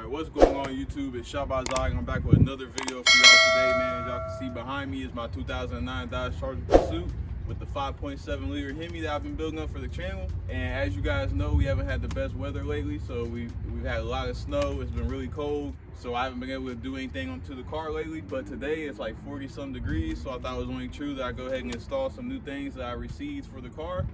Alright, what's going on YouTube? It's Shop by Zog. I'm back with another video for y'all today, man. As y'all can see behind me is my 2009 Dodge Charger Pursuit with the 5.7 liter Hemi that I've been building up for the channel. And as you guys know, we haven't had the best weather lately, so we've had a lot of snow. It's been really cold, so I haven't been able to do anything onto the car lately. But today it's like 40 some degrees, so I thought it was only true that I go ahead and install some new things that I received for the car.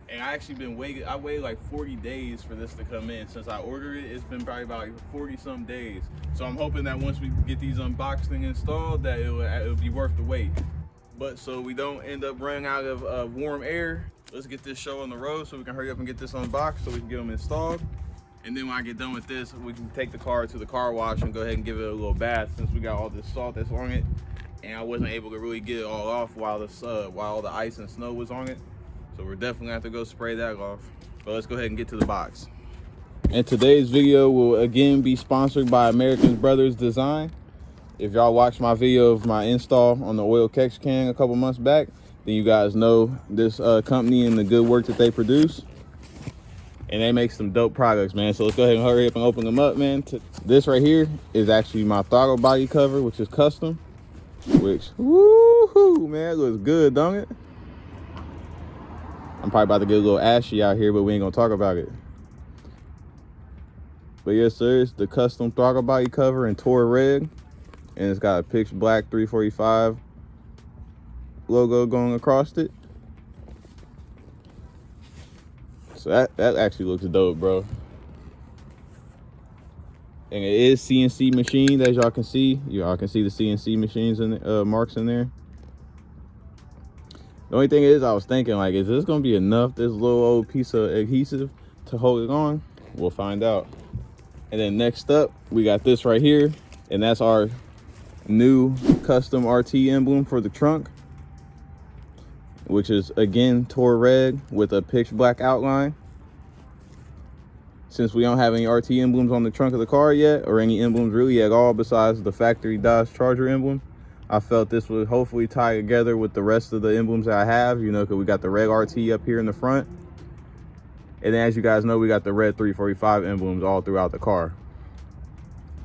And I actually been waiting, I waited like 40 days for this to come in. Since I ordered it, it's been probably about like 40 some days. So I'm hoping that once we get these unboxed and installed, that it'll be worth the wait. But so we don't end up running out of warm air, let's get this show on the road so we can hurry up and get this unboxed so we can get them installed. And then when I get done with this, we can take the car to the car wash and go ahead and give it a little bath, since we got all this salt that's on it. And I wasn't able to really get it all off while all the ice and snow was on it. So we're definitely gonna have to go spray that off. But let's go ahead and get to the box. And today's video will again be sponsored by American Brothers Design. If y'all watched my video of my install on the oil catch can a couple months back, then you guys know this company and the good work that they produce. And they make some dope products, man. So let's go ahead and hurry up and open them up, man. This right here is actually my throttle body cover, which is custom. Which, woohoo, man, it looks good, don't it? I'm probably about to get a little ashy out here, but we ain't gonna talk about it. But yes, sir, it's the custom throttle body cover in Tour Red. And it's got a pitch black 345 logo going across it. So that actually looks dope, bro. And it is CNC machined, as y'all can see. Y'all can see the CNC machines and marks in there. The only thing is, I was thinking, like, is this gonna be enough, this little old piece of adhesive, to hold it on? We'll find out. And then next up, we got this right here, and that's our new custom RT emblem for the trunk, which is again Tour Red with a pitch black outline. Since we don't have any RT emblems on the trunk of the car yet, or any emblems really at all besides the factory Dodge Charger emblem, I felt this would hopefully tie together with the rest of the emblems that I have, you know, because we got the red RT up here in the front. And then, as you guys know, we got the red 345 emblems all throughout the car.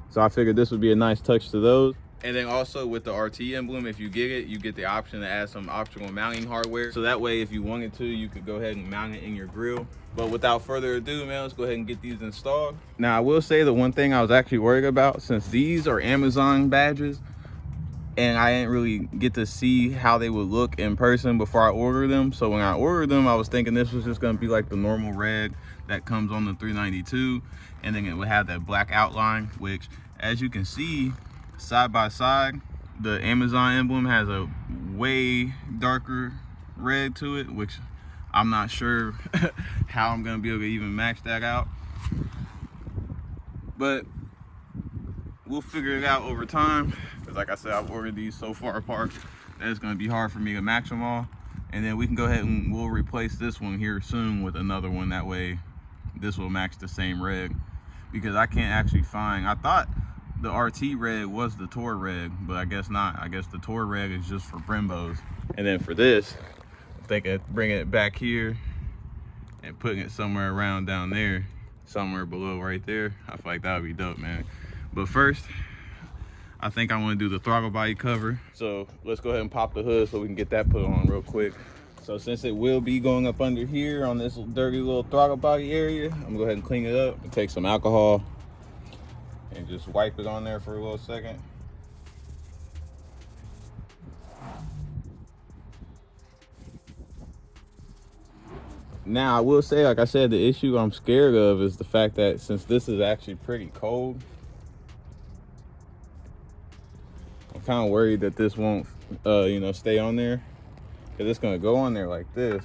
So I figured this would be a nice touch to those. And then also with the RT emblem, if you get it, you get the option to add some optional mounting hardware. So that way, if you wanted to, you could go ahead and mount it in your grill. But without further ado, man, let's go ahead and get these installed. Now, I will say the one thing I was actually worried about, since these are Amazon badges, and I didn't really get to see how they would look in person before I ordered them. So when I ordered them, I was thinking this was just gonna be like the normal red that comes on the 392. And then it would have that black outline, which, as you can see, side by side, the Amazon emblem has a way darker red to it, which I'm not sure how I'm gonna be able to even match that out. But we'll figure it out over time. Because like I said, I've ordered these so far apart that it's going to be hard for me to match them all. And then we can go ahead and we'll replace this one here soon with another one. That way this will match the same red. Because I can't actually find, I thought the RT red was the Tour red, but I guess not. I guess the Tour red is just for Brembos. And then for this, I'm thinking of bringing it back here and putting it somewhere around down there, somewhere below right there. I feel like that would be dope, man. But first, I think I want to do the throttle body cover. So let's go ahead and pop the hood so we can get that put on real quick. So since it will be going up under here on this dirty little throttle body area, I'm gonna go ahead and clean it up and take some alcohol and just wipe it on there for a little second. Now, I will say, like I said, the issue I'm scared of is the fact that since this is actually pretty cold, I'm kind of worried that this won't, you know, stay on there, because it's going to go on there like this.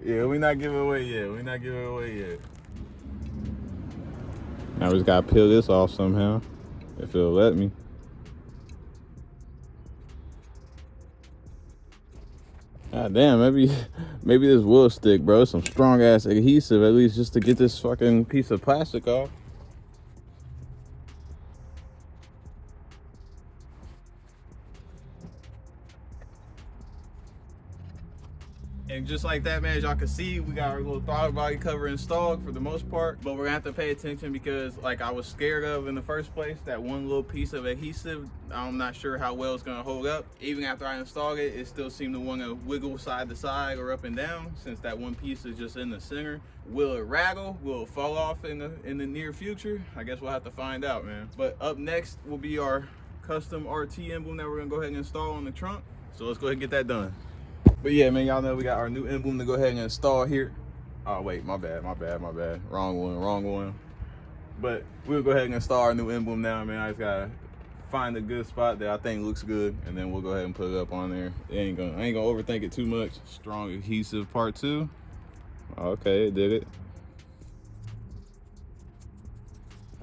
Yeah, we're not giving away yet. We're not giving away yet. Now we just got to peel this off somehow, if it'll let me. God damn, maybe this will stick, bro. Some strong ass adhesive, at least, just to get this fucking piece of plastic off. And just like that, man, as y'all can see, we got our little throttle body cover installed for the most part, but we're gonna have to pay attention because like I was scared of in the first place, that one little piece of adhesive, I'm not sure how well it's gonna hold up. Even after I installed it, it still seemed to want to wiggle side to side or up and down, since that one piece is just in the center. Will it raggle? Will it fall off in the near future? I guess we'll have to find out, man. But up next will be our custom RT emblem that we're gonna go ahead and install on the trunk. So let's go ahead and get that done. But yeah, man, y'all know we got our new emblem to go ahead and install here. Oh wait, my bad. Wrong one. But we'll go ahead and install our new emblem now, man. I just gotta find a good spot that I think looks good, and then we'll go ahead and put it up on there. I ain't gonna overthink it too much. Strong adhesive part 2. Okay, it did it.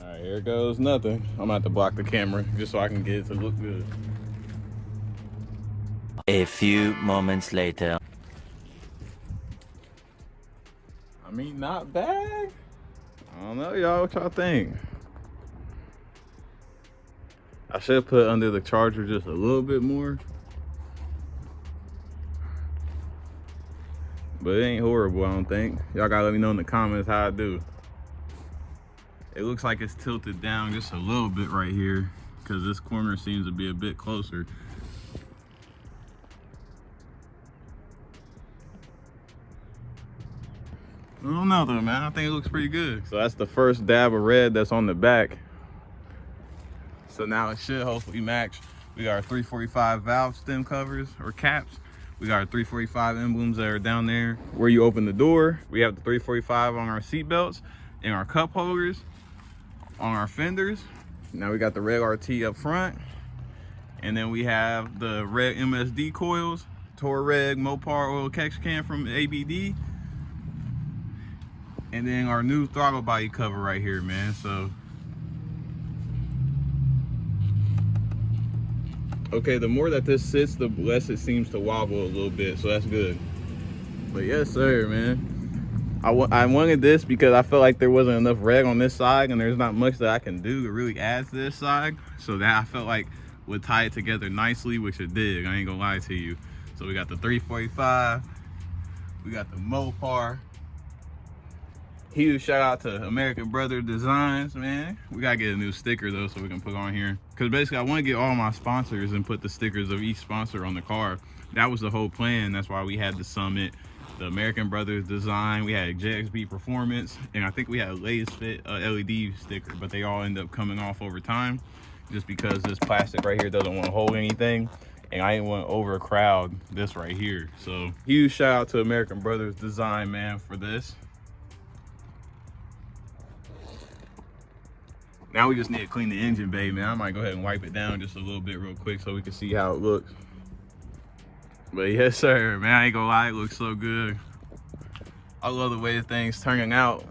All right, here goes nothing. I'm gonna have to block the camera just so I can get it to look good. A few moments later. I mean, not bad. I don't know, y'all, what y'all think? I should put under the charger just a little bit more. But it ain't horrible, I don't think. Y'all gotta let me know in the comments how I do. It looks like it's tilted down just a little bit right here because this corner seems to be a bit closer. I don't know though, man. I think it looks pretty good. So that's the first dab of red that's on the back. So now it should hopefully match. We got our 345 valve stem covers or caps. We got our 345 emblems that are down there where you open the door. We have the 345 on our seat belts and our cup holders on our fenders. Now we got the red RT up front. And then we have the red MSD coils, Touareg Mopar oil catch can from ABD. And then our new throttle body cover right here, man. So, okay, the more that this sits, the less it seems to wobble a little bit, so that's good. But yes, sir, man. I wanted this because I felt like there wasn't enough reg on this side, and there's not much that I can do to really add to this side. So that I felt like would tie it together nicely, which it did. I ain't gonna lie to you. So we got the 345, we got the Mopar. Huge shout out to American Brother Designs, man. We gotta get a new sticker though so we can put on here. Cause basically I wanna get all my sponsors and put the stickers of each sponsor on the car. That was the whole plan. That's why we had the Summit, the American Brothers Design, we had JXB Performance, and I think we had a Latest Fit LED sticker, but they all end up coming off over time just because this plastic right here doesn't want to hold anything. And I didn't want to overcrowd this right here. So huge shout out to American Brothers Design, man, for this. Now we just need to clean the engine bay, man. I might go ahead and wipe it down just a little bit real quick so we can see how it looks. But yes, sir, man, I ain't gonna lie, it looks so good. I love the way the thing's turning out,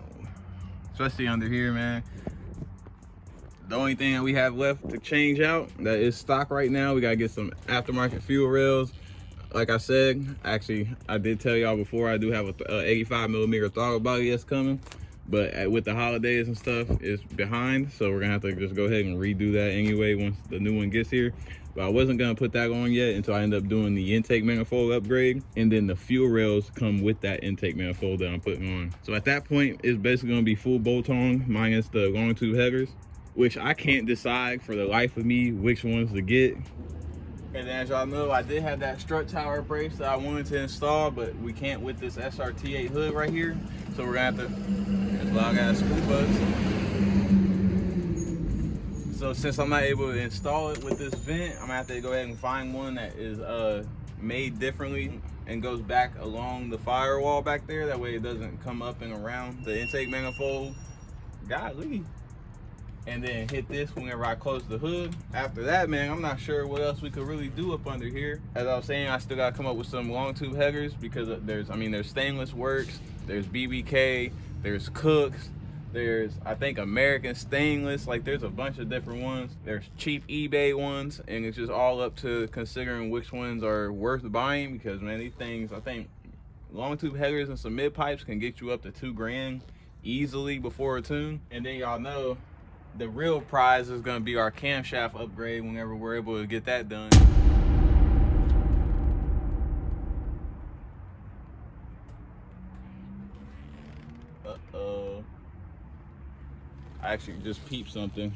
especially under here, man. The only thing that we have left to change out that is stock right now, we gotta get some aftermarket fuel rails. Like I said, actually, I did tell y'all before, I do have a 85mm throttle body that's coming. But with the holidays and stuff, it's behind. So we're gonna have to just go ahead and redo that anyway once the new one gets here. But I wasn't gonna put that on yet until I end up doing the intake manifold upgrade. And then the fuel rails come with that intake manifold that I'm putting on. So at that point, it's basically gonna be full bolt-on minus the long tube headers, which I can't decide for the life of me which ones to get. And as y'all know, I did have that strut tower brace that I wanted to install, but we can't with this SRT8 hood right here. So we're gonna have to log out spool bugs. So since I'm not able to install it with this vent, I'm gonna have to go ahead and find one that is made differently and goes back along the firewall back there. That way it doesn't come up and around the intake manifold. Golly. And then hit this whenever I close the hood. After that, man, I'm not sure what else we could really do up under here. As I was saying, I still gotta come up with some long tube headers because there's Stainless Works, there's BBK, there's Cooks, there's, I think, American Stainless. Like, there's a bunch of different ones. There's cheap eBay ones, and it's just all up to considering which ones are worth buying because, man, these things, I think long tube headers and some mid pipes can get you up to $2 grand easily before a tune. And then y'all know the real prize is gonna be our camshaft upgrade whenever we're able to get that done. I actually just peeped something.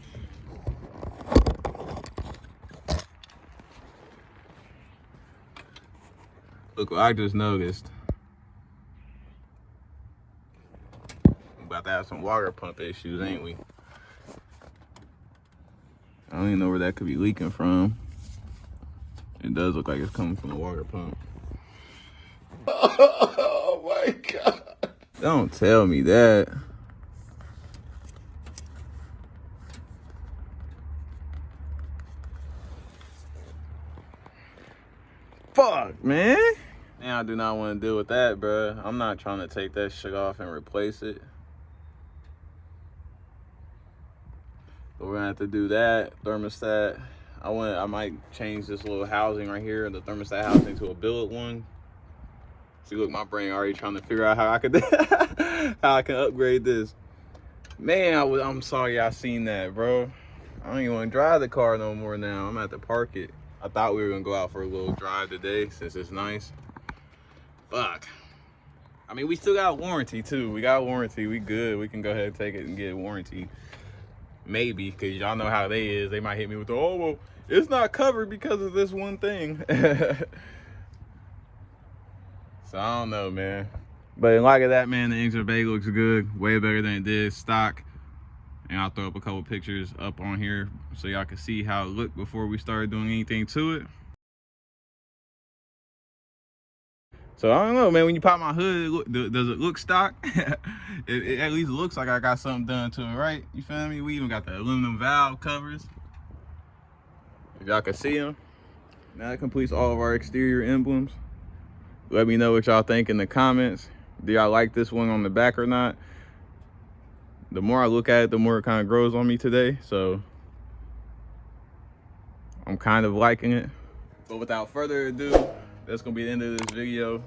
Look what I just noticed. We're about to have some water pump issues, ain't we? I don't even know where that could be leaking from. It does look like it's coming from the water pump. Oh my God. Don't tell me that. Fuck, man. Man, I do not want to deal with that, bro. I'm not trying to take that shit off and replace it. But we're gonna have to do that. Thermostat. I might change this little housing right here, the thermostat housing, to a billet one. See, look, my brain already trying to figure out how I could how I can upgrade this. Man, I'm sorry I seen that, bro. I don't even want to drive the car no more now. I'm gonna have to park it. I thought we were gonna go out for a little drive today since it's nice. Fuck. I mean, we still got warranty too. We got warranty. We good. We can go ahead and take it and get warranty. Maybe, because y'all know how they is. They might hit me with the, oh, well, it's not covered because of this one thing. So I don't know, man. But in light of that, man, the engine bay looks good. Way better than it did stock. And I'll throw up a couple pictures up on here so y'all can see how it looked before we started doing anything to it. So I don't know, man, when you pop my hood, does it look stock? it at least looks like I got something done to it, right? You feel me? We even got the aluminum valve covers. If y'all can see them. Now that completes all of our exterior emblems. Let me know what y'all think in the comments. Do y'all like this one on the back or not? The more I look at it, the more it kind of grows on me today. So I'm kind of liking it. But without further ado, that's gonna be the end of this video.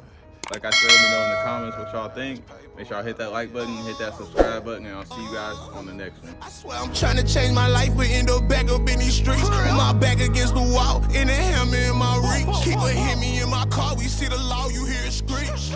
Like I said, let me know in the comments what y'all think. Make sure y'all hit that like button, hit that subscribe button, and I'll see you guys on the next one. I swear I'm trying to change my life, but end up back up in these streets. With my back against the wall, and a hammer in my reach. Keep a hit me in my car, we see the law, you hear it screech.